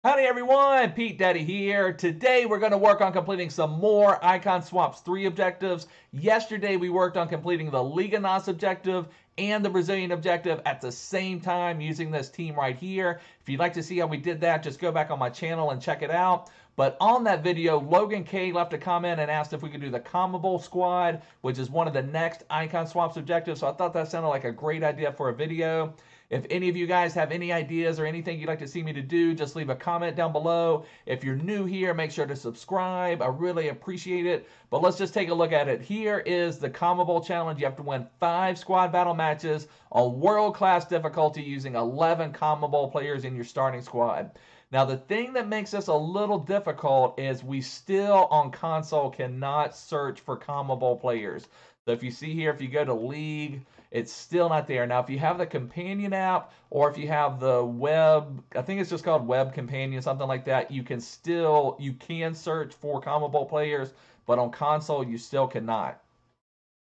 Howdy everyone, Pete Daddy here. Today we're going to work on completing some more Icon Swaps 3 objectives. Yesterday we worked on completing the Liga NOS objective and the Brazilian objective at the same time using this team right here. If you'd like to see how we did that, just go back on my channel and check it out. But on that video, Logan K left a comment and asked if we could do the CONMEBOL squad, which is one of the next Icon Swaps objectives. So I thought that sounded like a great idea for a video. If any of you guys have any ideas or anything you'd like to see me to do, just leave a comment down below. If you're new here, make sure to subscribe. I really appreciate it. But let's just take a look at it. Here is the CONMEBOL challenge. You have to win 5 squad battle matches on world-class difficulty using 11 CONMEBOL players in your starting squad. Now, the thing that makes this a little difficult is we still on console cannot search for CONMEBOL players. So if you see here, if you go to League, it's still not there. Now, if you have the companion app or if you have the web, I think it's just called Web Companion, something like that, you can search for CONMEBOL players, but on console, you still cannot.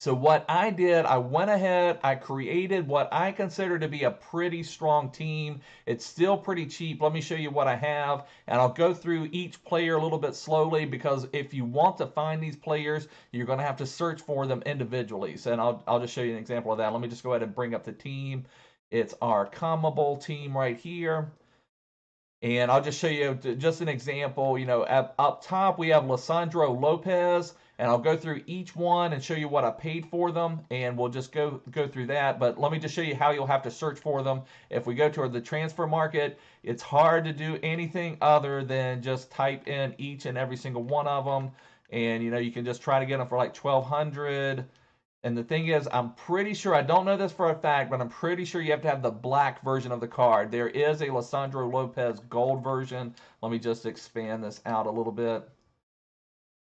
So what I did, I went ahead, I created what I consider to be a pretty strong team. It's still pretty cheap. Let me show you what I have, and I'll go through each player a little bit slowly because if you want to find these players, you're going to have to search for them individually. So, and I'll just show you an example of that. Let me just go ahead and bring up the team. It's our CONMEBOL team right here. And I'll just show you just an example. You know, up top we have Lisandro, Lopez, and I'll go through each one and show you what I paid for them, and we'll just go through that. But let me just show you how you'll have to search for them. If we go to the transfer market, it's hard to do anything other than just type in each and every single one of them, and you know you can just try to get them for like 1,200. And the thing is, I'm pretty sure, I don't know this for a fact, but I'm pretty sure you have to have the black version of the card. There is a Lisandro Lopez gold version. Let me just expand this out a little bit.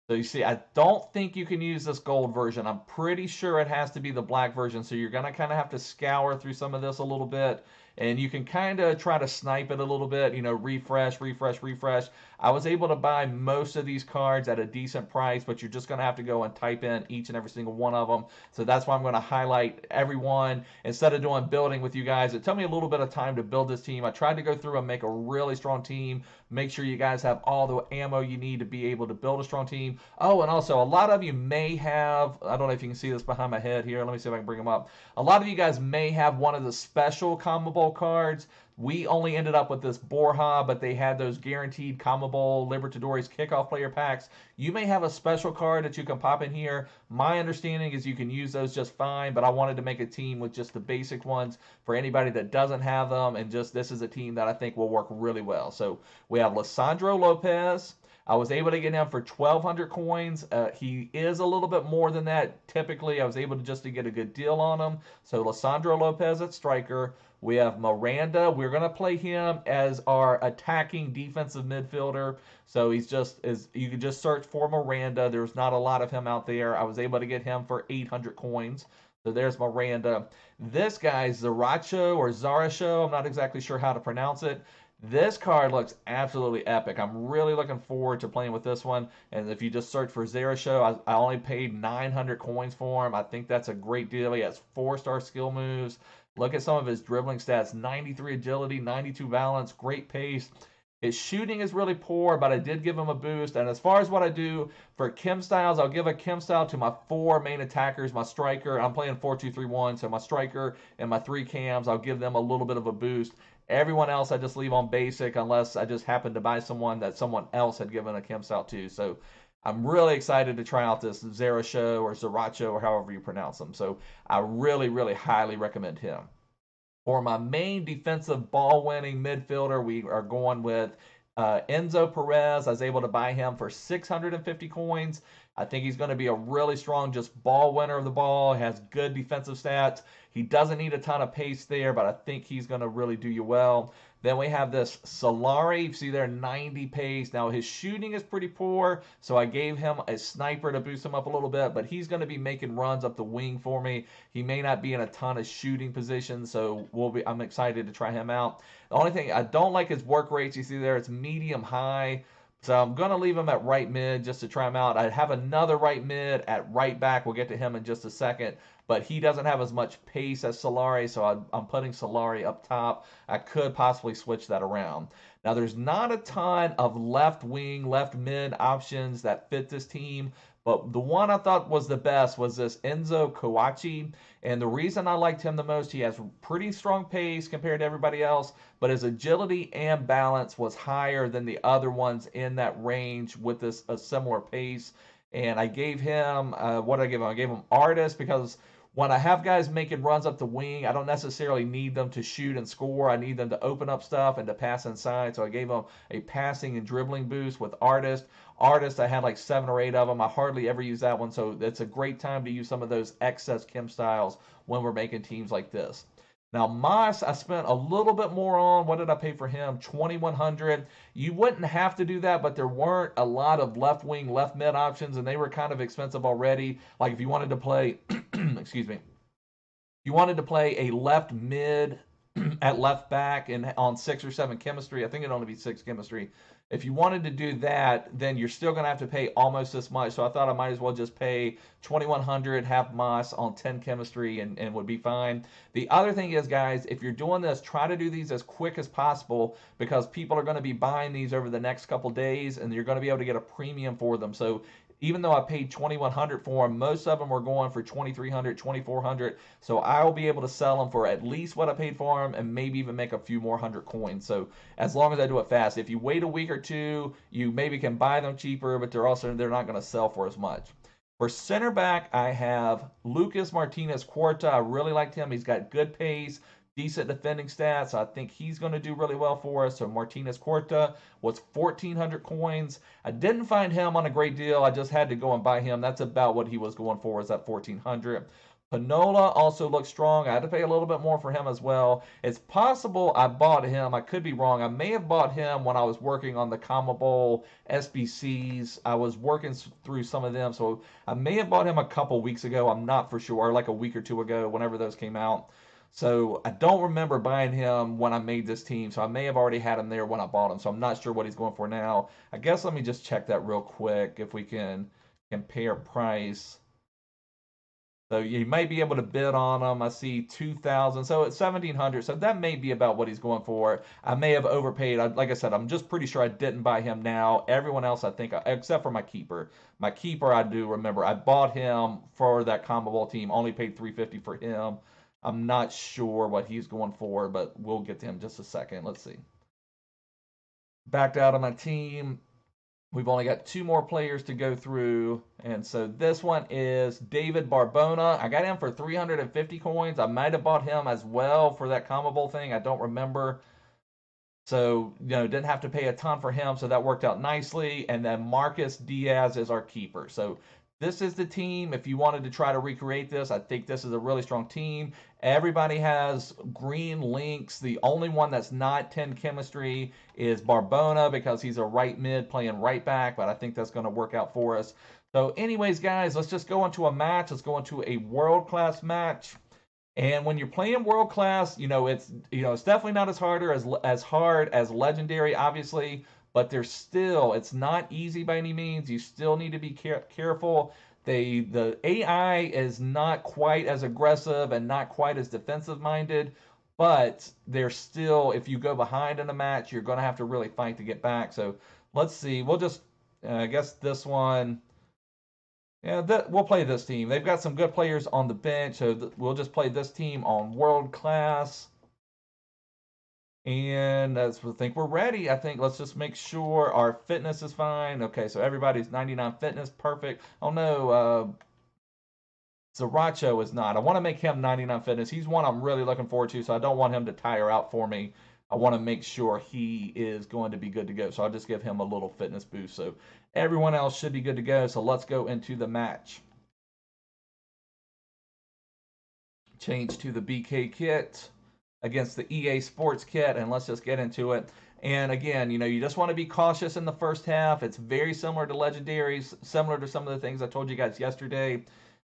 So you see, I don't think you can use this gold version. I'm pretty sure it has to be the black version. So you're going to kind of have to scour through some of this a little bit. And you can kind of try to snipe it a little bit, you know, refresh, refresh, refresh. I was able to buy most of these cards at a decent price, but you're just going to have to go and type in each and every single one of them. So that's why I'm going to highlight everyone instead of doing building with you guys. It took me a little bit of time to build this team. I tried to go through and make a really strong team, make sure you guys have all the ammo you need to be able to build a strong team. Oh, and also a lot of you may have, I don't know if you can see this behind my head here. Let me see if I can bring them up. A lot of you guys may have one of the special CONMEBOL cards. We only ended up with this Borja, but they had those guaranteed CONMEBOL Libertadores kickoff player packs. You may have a special card that you can pop in here. My understanding is you can use those just fine, but I wanted to make a team with just the basic ones for anybody that doesn't have them, and just this is a team that I think will work really well. So we have Lisandro Lopez. I was able to get him for 1,200 coins. He is a little bit more than that. Typically, I was able to get a good deal on him. So Lisandro Lopez at striker. We have Miranda. We're going to play him as our attacking defensive midfielder. So you can just search for Miranda. There's not a lot of him out there. I was able to get him for 800 coins. So there's Miranda. This guy, Zaracho or Zaracho, I'm not exactly sure how to pronounce it. This card looks absolutely epic. I'm really looking forward to playing with this one. And if you just search for Zaracho, I only paid 900 coins for him. I think that's a great deal. He has 4-star skill moves. Look at some of his dribbling stats: 93 agility, 92 balance, great pace. His shooting is really poor, but I did give him a boost. And as far as what I do for chem styles, I'll give a chem style to my 4 main attackers. My striker, I'm playing 4-2-3-1, so my striker and my 3 cams, I'll give them a little bit of a boost. Everyone else I just leave on basic unless I just happen to buy someone that someone else had given a chem style to. So I'm really excited to try out this Zaracho or Zaracho or however you pronounce them. So I really, really highly recommend him. For my main defensive ball-winning midfielder, we are going with Enzo Perez. I was able to buy him for 650 coins. I think he's going to be a really strong just ball winner of the ball. He has good defensive stats. He doesn't need a ton of pace there, but I think he's going to really do you well. Then we have this Solari. You see there, 90 pace. Now, his shooting is pretty poor, so I gave him a sniper to boost him up a little bit, but he's going to be making runs up the wing for me. He may not be in a ton of shooting positions, so I'm excited to try him out. The only thing I don't like his work rates. You see there, it's medium high. So I'm going to leave him at right mid just to try him out. I have another right mid at right back. We'll get to him in just a second. but he doesn't have as much pace as Solari, so I'm putting Solari up top. I could possibly switch that around. Now, there's not a ton of left wing, left mid options that fit this team, but the one I thought was the best was this Enzo Coacci. And the reason I liked him the most, he has pretty strong pace compared to everybody else, but his agility and balance was higher than the other ones in that range with this a similar pace. And I gave him, what did I give him? I gave him artist because when I have guys making runs up the wing, I don't necessarily need them to shoot and score. I need them to open up stuff and to pass inside. So I gave them a passing and dribbling boost with artist. Artist, I had like 7 or 8 of them. I hardly ever use that one. So it's a great time to use some of those excess chem styles when we're making teams like this. Now, Mas, I spent a little bit more on. What did I pay for him? 2,100. You wouldn't have to do that, but there weren't a lot of left wing, left mid options, and they were kind of expensive already. Like if you wanted to play, excuse me, you wanted to play a left mid at left back and on 6 or 7 chemistry. I think it'd only be 6 chemistry. If you wanted to do that, then you're still going to have to pay almost this much. So I thought I might as well just pay 2,100, have Mas on 10 chemistry, and would be fine. The other thing is, guys, if you're doing this, try to do these as quick as possible because people are going to be buying these over the next couple days, and you're going to be able to get a premium for them. So even though I paid 2,100 for them, most of them were going for 2,300, 2,400. So I'll be able to sell them for at least what I paid for them and maybe even make a few more 100 coins. So as long as I do it fast, if you wait a week or two, you maybe can buy them cheaper, but they're not going to sell for as much. For center back, I have Lucas Martinez Cuarta. I really liked him. He's got good pace, decent defending stats. I think he's going to do really well for us. So Martinez Cuarta was 1,400 coins. I didn't find him on a great deal. I just had to go and buy him. That's about what he was going for, is at 1,400. Panola also looks strong. I had to pay a little bit more for him as well. It's possible I bought him. I could be wrong. I may have bought him when I was working on the CONMEBOL SBCs. I was working through some of them, so I may have bought him a couple weeks ago. I'm not for sure, like a week or two ago, whenever those came out. So I don't remember buying him when I made this team, so I may have already had him there when I bought him, so I'm not sure what he's going for now. I guess let me just check that real quick if we can compare price. So you might be able to bid on him. I see 2,000, so it's 1,700. So that may be about what he's going for. I may have overpaid. Like I said, I'm just pretty sure I didn't buy him now. Everyone else, I think, except for my keeper. My keeper, I do remember. I bought him for that CONMEBOL team. Only paid 350 for him. I'm not sure what he's going for, but we'll get to him in just a second. Let's see. Backed out of my team. We've only got 2 more players to go through. And so this one is David Barbona. I got him for 350 coins. I might have bought him as well for that CONMEBOL thing. I don't remember. So, didn't have to pay a ton for him. So that worked out nicely. And then Marcus Diaz is our keeper. So this is the team. If you wanted to try to recreate this, I think this is a really strong team. Everybody has green links. The only one that's not 10 chemistry is Barbona because he's a right mid playing right back, but I think that's going to work out for us. So anyways, guys, let's just go into a match. Let's go into a world-class match. And when you're playing world-class, it's definitely not as hard as legendary, obviously, but it's not easy by any means. You still need to be careful. The AI is not quite as aggressive and not quite as defensive minded, but they're still, if you go behind in a match, you're going to have to really fight to get back. So let's see. We'll just, I guess this one, we'll play this team. They've got some good players on the bench, so we'll just play this team on world class. And I think we're ready. I think let's just make sure our fitness is fine. Okay, so everybody's 99 fitness, perfect. Oh no, Zaracho is not. I want to make him 99 fitness. He's one I'm really looking forward to, so I don't want him to tire out for me. I want to make sure he is going to be good to go. So I'll just give him a little fitness boost. So everyone else should be good to go. So let's go into the match. Change to the BK kit against the EA Sports kit, and let's just get into it. And again, you just want to be cautious in the first half. It's very similar to Legendaries, similar to some of the things I told you guys yesterday.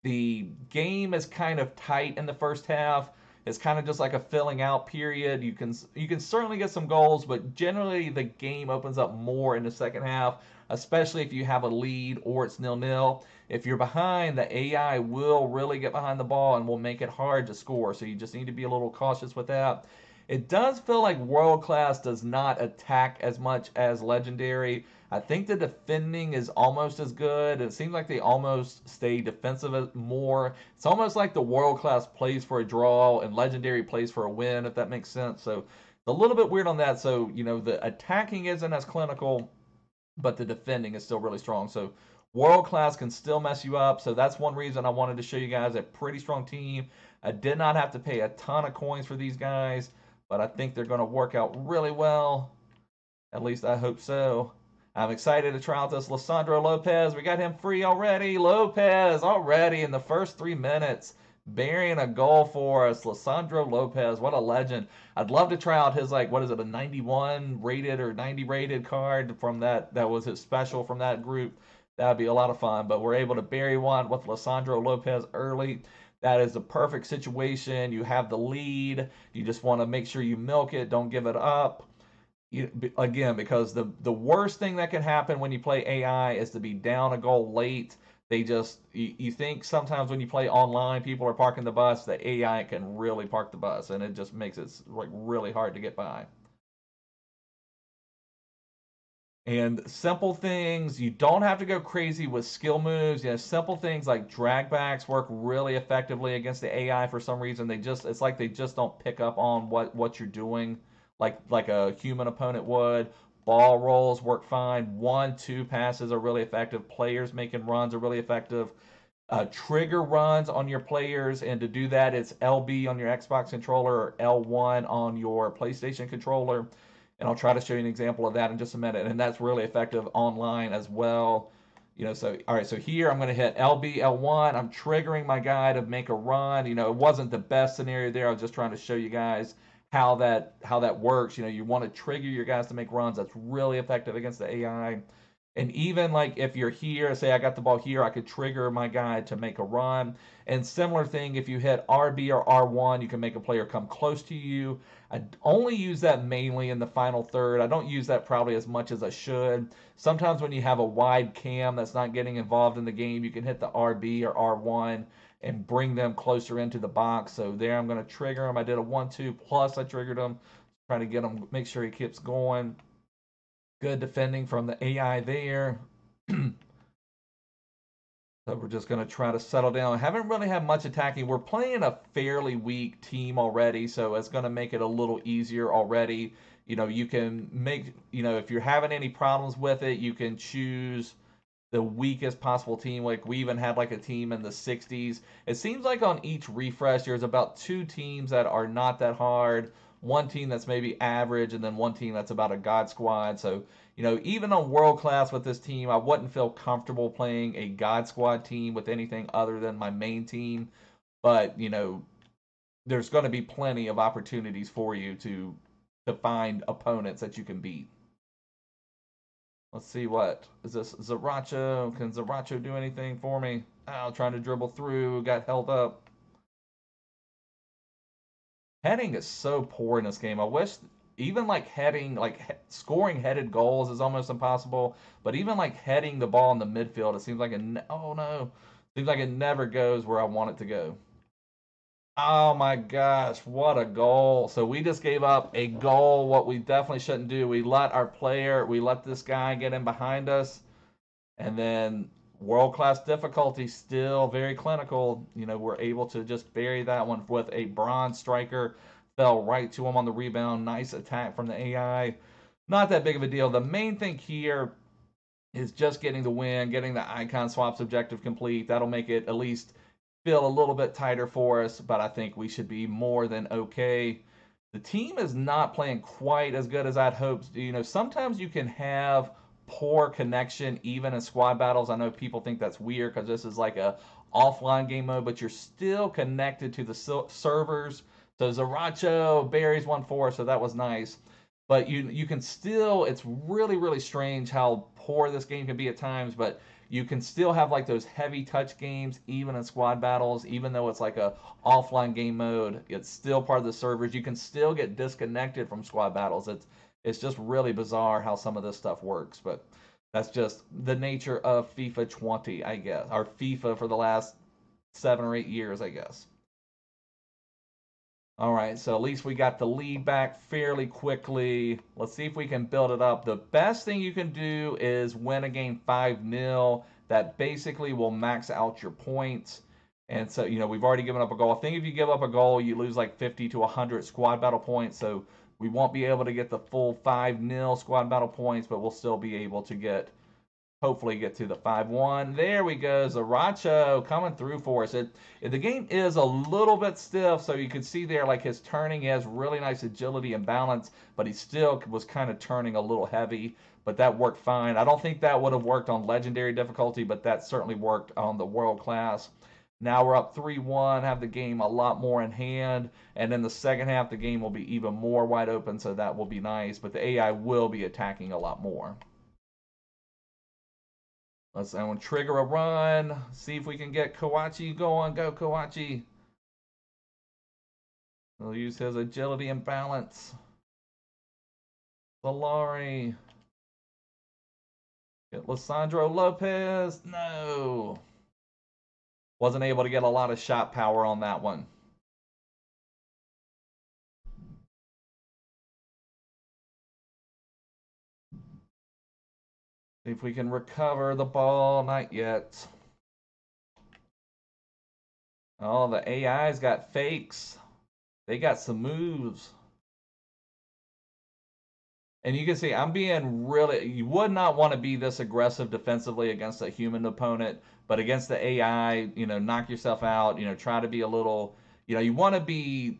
The game is kind of tight in the first half. It's kind of just like a filling out period. You can certainly get some goals, but generally the game opens up more in the second half, especially if you have a lead or it's 0-0. If you're behind, the AI will really get behind the ball and will make it hard to score. So you just need to be a little cautious with that. It does feel like World Class does not attack as much as Legendary. I think the defending is almost as good. It seems like they almost stay defensive more. It's almost like the World Class plays for a draw and Legendary plays for a win, if that makes sense. So it's a little bit weird on that. So, the attacking isn't as clinical, but the defending is still really strong. So World Class can still mess you up. So that's one reason I wanted to show you guys a pretty strong team. I did not have to pay a ton of coins for these guys, but I think they're going to work out really well. At least I hope so. I'm excited to try out this Lisandro Lopez. We got him free already. Lopez already in the first 3 minutes, burying a goal for us. Lisandro Lopez, what a legend. I'd love to try out his, what is it, a 91 rated or 90 rated card from that was his special from that group. That would be a lot of fun. But we're able to bury one with Lisandro Lopez early. That is the perfect situation. You have the lead. You just want to make sure you milk it. Don't give it up. Again, because the worst thing that can happen when you play AI is to be down a goal late. You think sometimes when you play online, people are parking the bus. The AI can really park the bus, and it just makes it really hard to get by. And simple things, you don't have to go crazy with skill moves. Simple things like drag backs work really effectively against the AI for some reason. It's like they just don't pick up on what you're doing like a human opponent would. Ball rolls work fine. 1-2 passes are really effective. Players making runs are really effective. Trigger runs on your players, and to do that, it's LB on your Xbox controller or L1 on your PlayStation controller. And I'll try to show you an example of that in just a minute. And that's really effective online as well. So all right, so here I'm going to hit LB L1. I'm triggering my guy to make a run. It wasn't the best scenario there. I was just trying to show you guys how that works. You want to trigger your guys to make runs. That's really effective against the AI. And even if you're here, say I got the ball here, I could trigger my guy to make a run. And similar thing, if you hit RB or R1, you can make a player come close to you. I only use that mainly in the final third. I don't use that probably as much as I should. Sometimes when you have a wide cam that's not getting involved in the game, you can hit the RB or R1 and bring them closer into the box. So there I'm going to trigger him. I did a 1-2 plus I triggered him, trying to get him, make sure he keeps going. Good defending from the AI there. So we're just going to try to settle down. I haven't really had much attacking. We're playing a fairly weak team already, so it's going to make it a little easier already. You can make, if you're having any problems with it, you can choose the weakest possible team. We even had a team in the 60s. It seems like on each refresh, there's about 2 teams that are not that hard, 1 team that's maybe average, and then 1 team that's about a God Squad. So, even on World Class with this team, I wouldn't feel comfortable playing a God Squad team with anything other than my main team. But, there's going to be plenty of opportunities for you to find opponents that you can beat. Let's see, what is this? Zaracho. Can Zaracho do anything for me? Oh, trying to dribble through, got held up. Heading is so poor in this game. I wish even heading, scoring headed goals is almost impossible. But even heading the ball in the midfield, it seems like oh no, seems like it never goes where I want it to go. Oh my gosh, what a goal. So we just gave up a goal, what we definitely shouldn't do. We let this guy get in behind us, and then world-class difficulty, still very clinical. We're able to just bury that one with a bronze striker. Fell right to him on the rebound. Nice attack from the AI. Not that big of a deal. The main thing here is just getting the win, getting the icon swaps objective complete. That'll make it at least feel a little bit tighter for us, but I think we should be more than okay. The team is not playing quite as good as I'd hoped. Sometimes you can have poor connection even in squad battles. I know people think that's weird because this is like a offline game mode, but you're still connected to the servers. So Zaracho buries 1-4, so that was nice. But you can still, it's really, really strange how poor this game can be at times, but you can still have like those heavy touch games even in squad battles, even though it's like a offline game mode. It's still part of the servers. You can still get disconnected from squad battles. It's just really bizarre how some of this stuff works, but that's just the nature of FIFA 20, I guess, or FIFA for the last 7 or 8 years, I guess. All right, so at least we got the lead back fairly quickly. Let's see if we can build it up. The best thing you can do is win a game 5-0. That basically will max out your points. And so, we've already given up a goal. I think if you give up a goal, you lose like 50 to 100 squad battle points. So we won't be able to get the full 5-0 squad battle points, but we'll still be able to hopefully get to the 5-1. There we go. Zaracho coming through for us. The game is a little bit stiff, so you can see there like his turning. He has really nice agility and balance, but he still was kind of turning a little heavy, but that worked fine. I don't think that would have worked on legendary difficulty, but that certainly worked on the world class. Now we're up 3-1, have the game a lot more in hand, and in the second half the game will be even more wide open, so that will be nice, but the AI will be attacking a lot more. I want to trigger a run. See if we can get Coacci going. Go, Coacci. He'll use his agility and balance. Solari. Get Lisandro Lopez. No. Wasn't able to get a lot of shot power on that one. See if we can recover the ball. Not yet. Oh, the AI's got fakes. They got some moves. And you can see I'm being really, you would not want to be this aggressive defensively against a human opponent, but against the AI, knock yourself out, try to be a little, you want to be,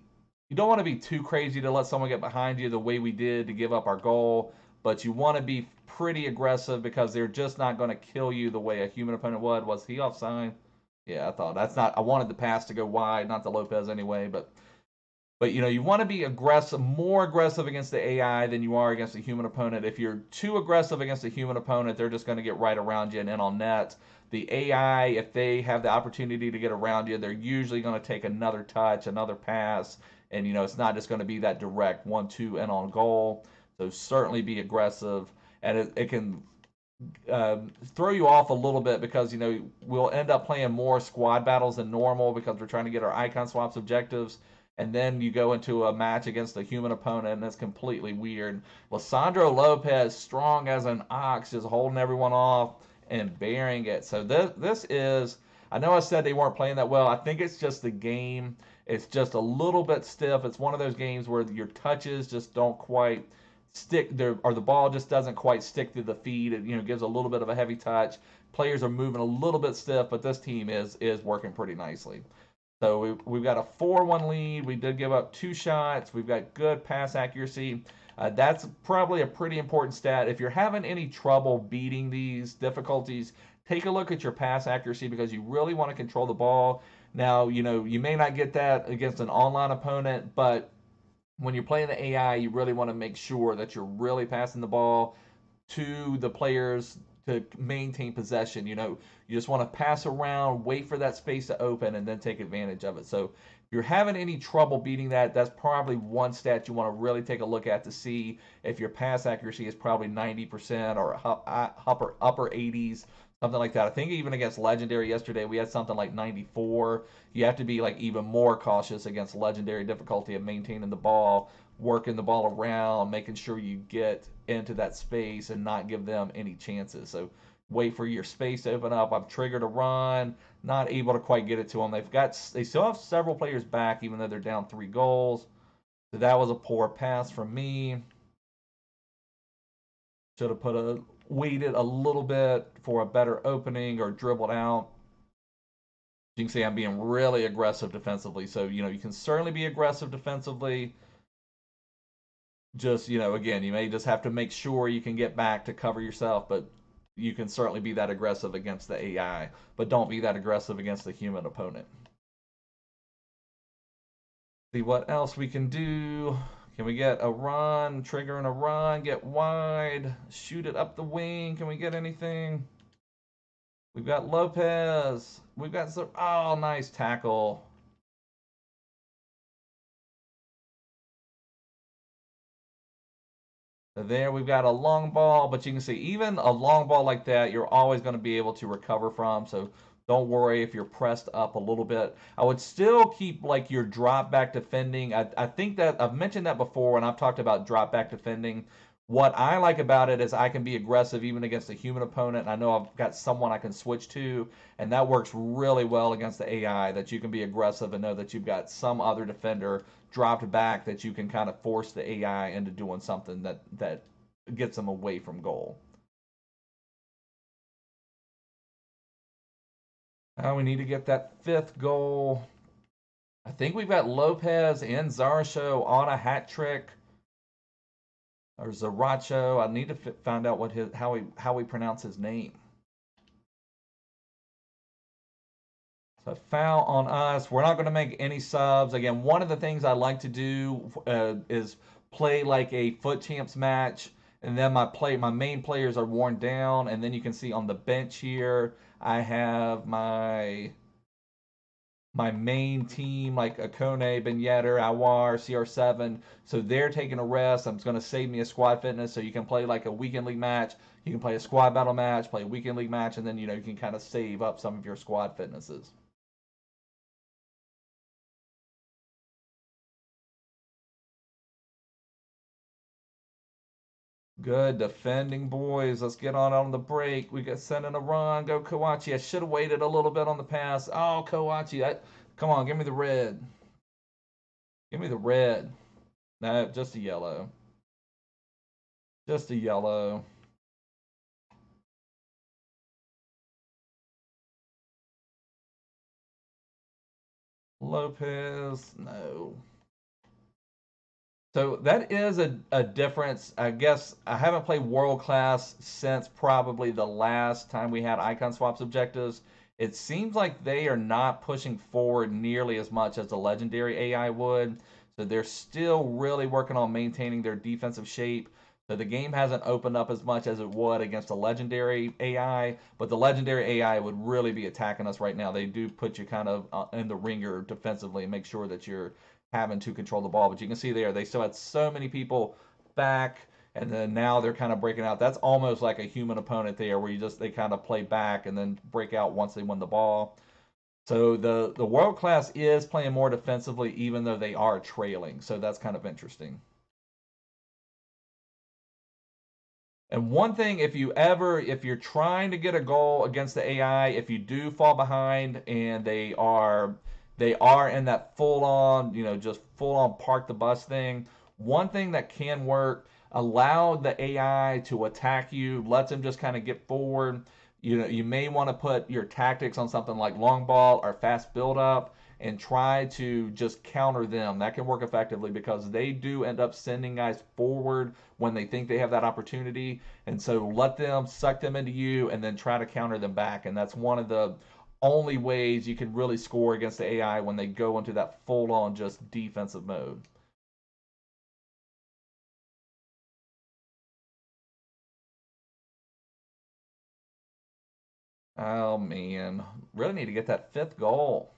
you don't want to be too crazy to let someone get behind you the way we did to give up our goal, but you want to be pretty aggressive because they're just not going to kill you the way a human opponent would. Was he offside? Yeah, I thought that's not, I wanted the pass to go wide, not to Lopez anyway, but you want to be aggressive, more aggressive against the AI than you are against a human opponent. If you're too aggressive against a human opponent, they're just going to get right around you and in on net. The AI, if they have the opportunity to get around you, they're usually going to take another touch, another pass, and it's not just going to be that direct 1-2 in on goal. So certainly be aggressive, and it can throw you off a little bit because we'll end up playing more squad battles than normal because we're trying to get our icon swaps objectives, and then you go into a match against a human opponent and it's completely weird. Lisandro Lopez, strong as an ox, just holding everyone off and bearing it. So this is, I know I said they weren't playing that well. I think it's just the game. It's just a little bit stiff. It's one of those games where your touches just don't quite stick there, or the ball just doesn't quite stick to the feet. It gives a little bit of a heavy touch. Players are moving a little bit stiff, but this team is working pretty nicely. So we've got a 4-1 lead. We did give up 2 shots. We've got good pass accuracy. That's probably a pretty important stat. If you're having any trouble beating these difficulties, take a look at your pass accuracy because you really want to control the ball. Now, you may not get that against an online opponent, but when you're playing the AI, you really want to make sure that you're really passing the ball to the players to maintain possession. You just want to pass around, wait for that space to open, and then take advantage of it. So if you're having any trouble beating that, that's probably one stat you want to really take a look at to see if your pass accuracy is probably 90% or upper 80s, something like that. I think even against Legendary yesterday, we had something like 94. You have to be like even more cautious against Legendary difficulty of maintaining the ball, working the ball around, making sure you get into that space and not give them any chances. So wait for your space to open up. I've triggered a run, not able to quite get it to them. They still have several players back, even though they're down 3 goals. So that was a poor pass from me. Should have waited a little bit for a better opening or dribbled out. You can see I'm being really aggressive defensively. So, you can certainly be aggressive defensively. Just, again, you may just have to make sure you can get back to cover yourself, but you can certainly be that aggressive against the AI, but don't be that aggressive against the human opponent. See what else we can do. Can we get a run, triggering a run, get wide, shoot it up the wing? Can we get anything? We've got Lopez. We've got some. Oh, nice tackle. There we've got a long ball, but you can see even a long ball like that, you're always going to be able to recover from. So don't worry if you're pressed up a little bit. I would still keep like your drop back defending. I think that I've mentioned that before when I've talked about drop back defending. What I like about it is I can be aggressive even against a human opponent. And I know I've got someone I can switch to, and that works really well against the AI, that you can be aggressive and know that you've got some other defender dropped back that you can kind of force the AI into doing something that gets them away from goal. Now we need to get that fifth goal. I think we've got Lopez and Zaracho on a hat trick. Or Zaracho. I need to find out what his how we pronounce his name. So foul on us. We're not going to make any subs. Again, one of the things I like to do is play like a FUT Champs match, and then my main players are worn down, and then you can see on the bench here I have my main team like Akone, Ben Yedder, Awar, CR7. So they're taking a rest. I'm going to save me a squad fitness, so you can play like a weekend league match. You can play a squad battle match, play a weekend league match, and then you can kind of save up some of your squad fitnesses. Good defending, boys. Let's get on the break. We got sending a run. Go Coacci. I should have waited a little bit on the pass. Oh, Coacci. Come on, give me the red. Give me the red. No, just a yellow. Just a yellow. Lopez. No. So that is a difference. I guess I haven't played World Class since probably the last time we had icon swaps objectives. It seems like they are not pushing forward nearly as much as the legendary AI would. So they're still really working on maintaining their defensive shape. So the game hasn't opened up as much as it would against a legendary AI, but the legendary AI would really be attacking us right now. They do put you kind of in the ringer defensively and make sure that you're having to control the ball. But you can see there, they still had so many people back, and then now they're kind of breaking out. That's almost like a human opponent there, where they kind of play back and then break out once they win the ball. So the world class is playing more defensively, even though they are trailing. So that's kind of interesting. And one thing, if you're trying to get a goal against the AI, if you do fall behind and they are in that full on, just full on park the bus thing, one thing that can work, allow the AI to attack you, let them just kind of get forward. You may want to put your tactics on something like long ball or fast build up and try to just counter them. That can work effectively because they do end up sending guys forward when they think they have that opportunity. And so let them suck them into you and then try to counter them back. And that's one of the only ways you can really score against the AI when they go into that full on just defensive mode. Oh man, really need to get that fifth goal.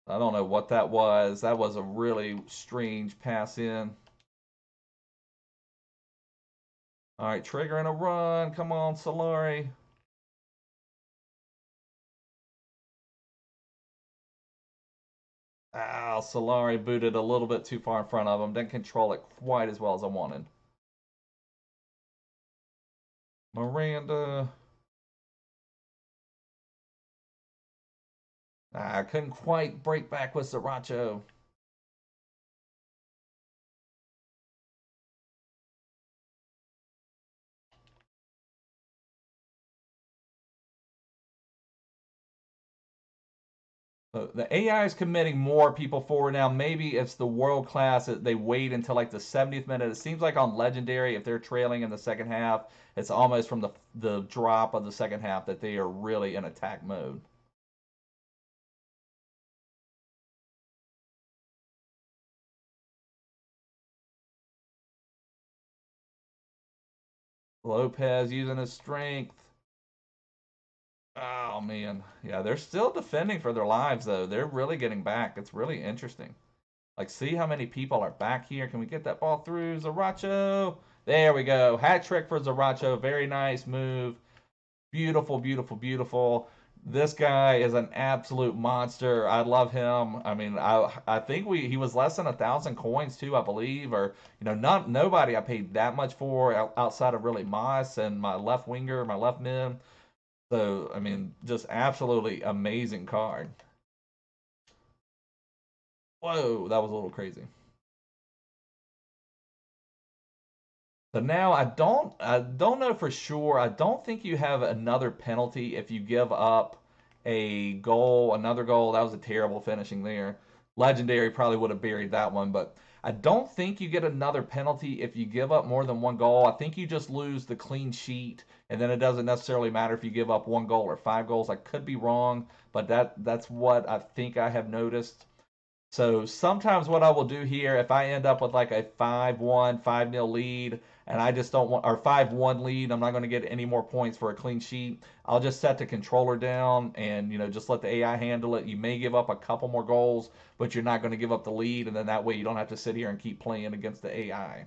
I don't know what that was. That was a really strange pass in. All right, triggering a run. Come on, Solari. Ah, Solari booted a little bit too far in front of him. Didn't control it quite as well as I wanted. Miranda. I couldn't quite break back with Zaracho. The AI is committing more people forward now. Maybe it's the world class that they wait until like the 70th minute. It seems like on legendary, if they're trailing in the second half, it's almost from the drop of the second half that they are really in attack mode. Lopez using his strength. Oh man, yeah, they're still defending for their lives though. They're really getting back. It's really interesting. Like, see how many people are back here. Can we get that ball through? Zaracho. There we go. Hat trick for Zaracho. Very nice move. Beautiful, beautiful, beautiful. This guy is an absolute monster. I love him. I mean, I think he was less than 1,000 coins too, I believe, or not nobody I paid that much for outside of really Mas and my left winger, my left mid. So I mean, just absolutely amazing card. Whoa, that was a little crazy. So now I don't know for sure. I don't think you have another penalty if you give up a goal, another goal. That was a terrible finishing there. Legendary probably would have buried that one, but I don't think you get another penalty if you give up more than one goal. I think you just lose the clean sheet, and then it doesn't necessarily matter if you give up one goal or 5 goals. I could be wrong, but that's what I think I have noticed. So sometimes what I will do here, if I end up with like a 5-1, 5-0 lead, and I just don't want, or 5-1 lead, I'm not going to get any more points for a clean sheet. I'll just set the controller down and, just let the AI handle it. You may give up a couple more goals, but you're not going to give up the lead. And then that way you don't have to sit here and keep playing against the AI.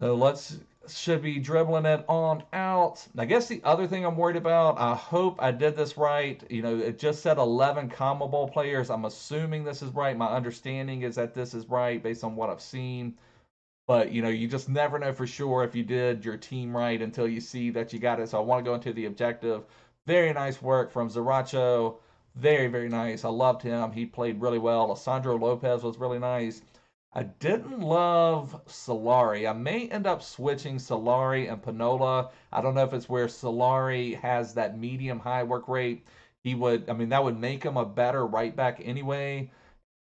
So let's should be dribbling it on out. I guess the other thing I'm worried about, I hope I did this right. It just said 11 CONMEBOL players. I'm assuming this is right. My understanding is that this is right based on what I've seen. But you just never know for sure if you did your team right until you see that you got it. So I want to go into the objective. Very nice work from Zaracho. Very, very nice. I loved him. He played really well. Lisandro Lopez was really nice. I didn't love Solari. I may end up switching Solari and Panola. I don't know if it's where Solari has that medium high work rate. I mean, that would make him a better right back anyway.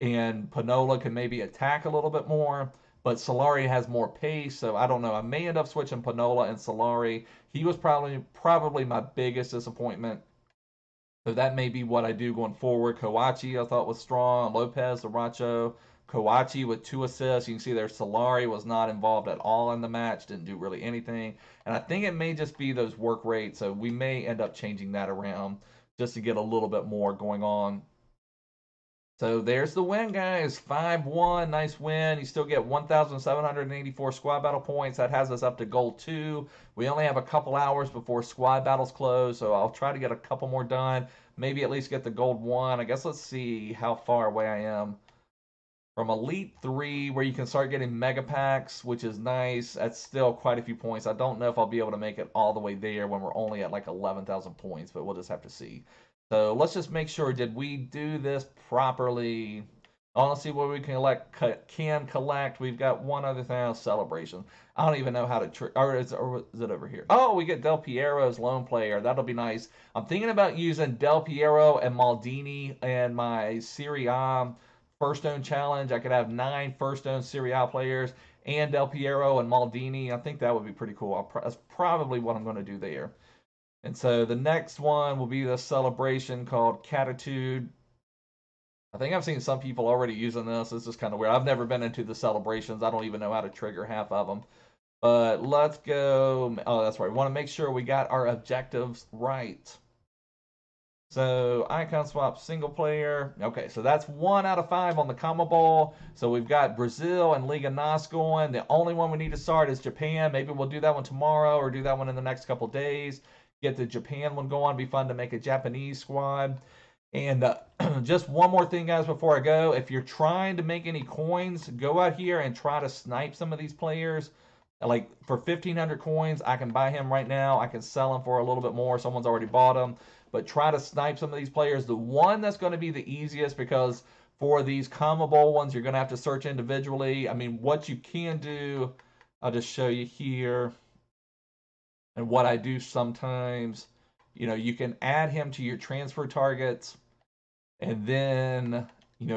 And Panola can maybe attack a little bit more. But Solari has more pace, so I don't know. I may end up switching Panola and Solari. He was probably my biggest disappointment. So that may be what I do going forward. Coacci I thought was strong. Lopez, Zaracho, Coacci with 2 assists. You can see there Solari was not involved at all in the match, didn't do really anything. And I think it may just be those work rates. So we may end up changing that around just to get a little bit more going on. So there's the win, guys. 5-1. Nice win. You still get 1,784 squad battle points. That has us up to gold 2. We only have a couple hours before squad battles close, so I'll try to get a couple more done. Maybe at least get the gold 1. I guess let's see how far away I am from Elite 3, where you can start getting mega packs, which is nice. That's still quite a few points. I don't know if I'll be able to make it all the way there when we're only at like 11,000 points, but we'll just have to see. So let's just make sure, did we do this properly? Let's see what we can collect. We've got one other thing, celebration. I don't even know how to or is it over here? Oh, we get Del Piero's lone player. That'll be nice. I'm thinking about using Del Piero and Maldini and my Serie A first own challenge. I could have 9 first own Serie A players and Del Piero and Maldini. I think that would be pretty cool. That's probably what I'm going to do there. And so the next one will be the celebration called Catitude. I think I've seen some people already using this. This is kind of weird. I've never been into the celebrations. I don't even know how to trigger half of them. But let's go. Oh, that's right. We want to make sure we got our objectives right. So icon swap single player. Okay, so that's 1 out of 5 on the CONMEBOL. So we've got Brazil and Liga NOS going. The only one we need to start is Japan. Maybe we'll do that one tomorrow or do that one in the next couple days. Get the Japan one going. Be fun to make a Japanese squad. And just one more thing, guys, before I go. If you're trying to make any coins, go out here and try to snipe some of these players. Like for 1,500 coins, I can buy him right now. I can sell him for a little bit more. Someone's already bought him. But try to snipe some of these players. The one that's going to be the easiest, because for these CONMEBOL ones, you're going to have to search individually. I mean, what you can do, I'll just show you here. And what I do sometimes, you can add him to your transfer targets, and then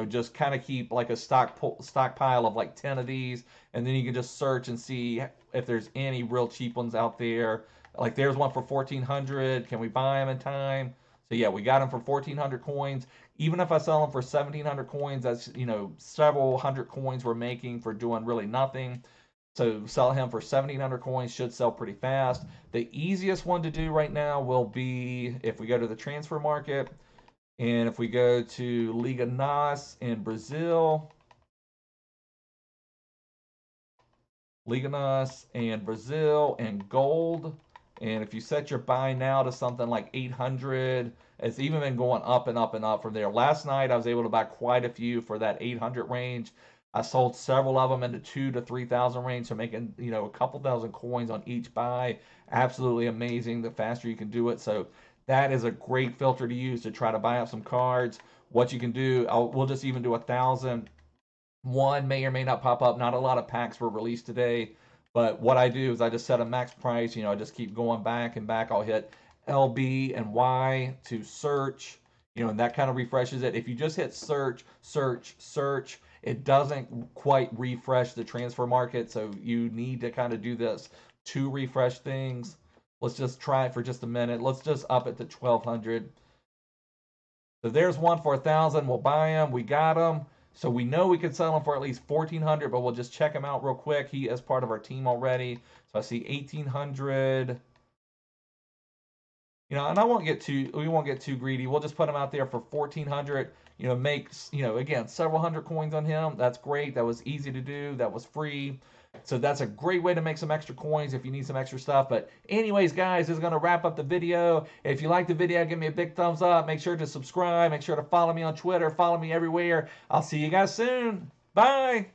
just kind of keep like a stockpile of like 10 of these, and then you can just search and see if there's any real cheap ones out there. Like there's one for 1,400. Can we buy them in time? So yeah, we got them for 1,400 coins. Even if I sell them for 1,700 coins, that's several hundred coins we're making for doing really nothing. So sell him for 1,700 coins, should sell pretty fast. The easiest one to do right now will be if we go to the transfer market, and if we go to Liga NOS in Brazil, Liga NOS and Brazil and gold. And if you set your buy now to something like 800, it's even been going up and up and up from there. Last night I was able to buy quite a few for that 800 range. I sold several of them in the 2,000 to 3,000 range, so making a couple thousand coins on each buy. Absolutely amazing. The faster you can do it, so that is a great filter to use to try to buy up some cards. What you can do, we'll just even do 1,000. One may or may not pop up. Not a lot of packs were released today, but what I do is I just set a max price. I just keep going back and back. I'll hit LB and Y to search, and that kind of refreshes it. If you just hit search, search, search, it doesn't quite refresh the transfer market, so you need to kind of do this to refresh things. Let's just try it for just a minute. Let's just up it to 1,200. So there's one for 1,000. We'll buy them. We got them. So we know we could sell him for at least 1,400, but we'll just check him out real quick. He is part of our team already. So I see 1,800. And we won't get too greedy. We'll just put him out there for 1,400. Makes, again, several hundred coins on him. That's great. That was easy to do. That was free. So that's a great way to make some extra coins if you need some extra stuff. But anyways, guys, this is going to wrap up the video. If you like the video, give me a big thumbs up. Make sure to subscribe. Make sure to follow me on Twitter. Follow me everywhere. I'll see you guys soon. Bye.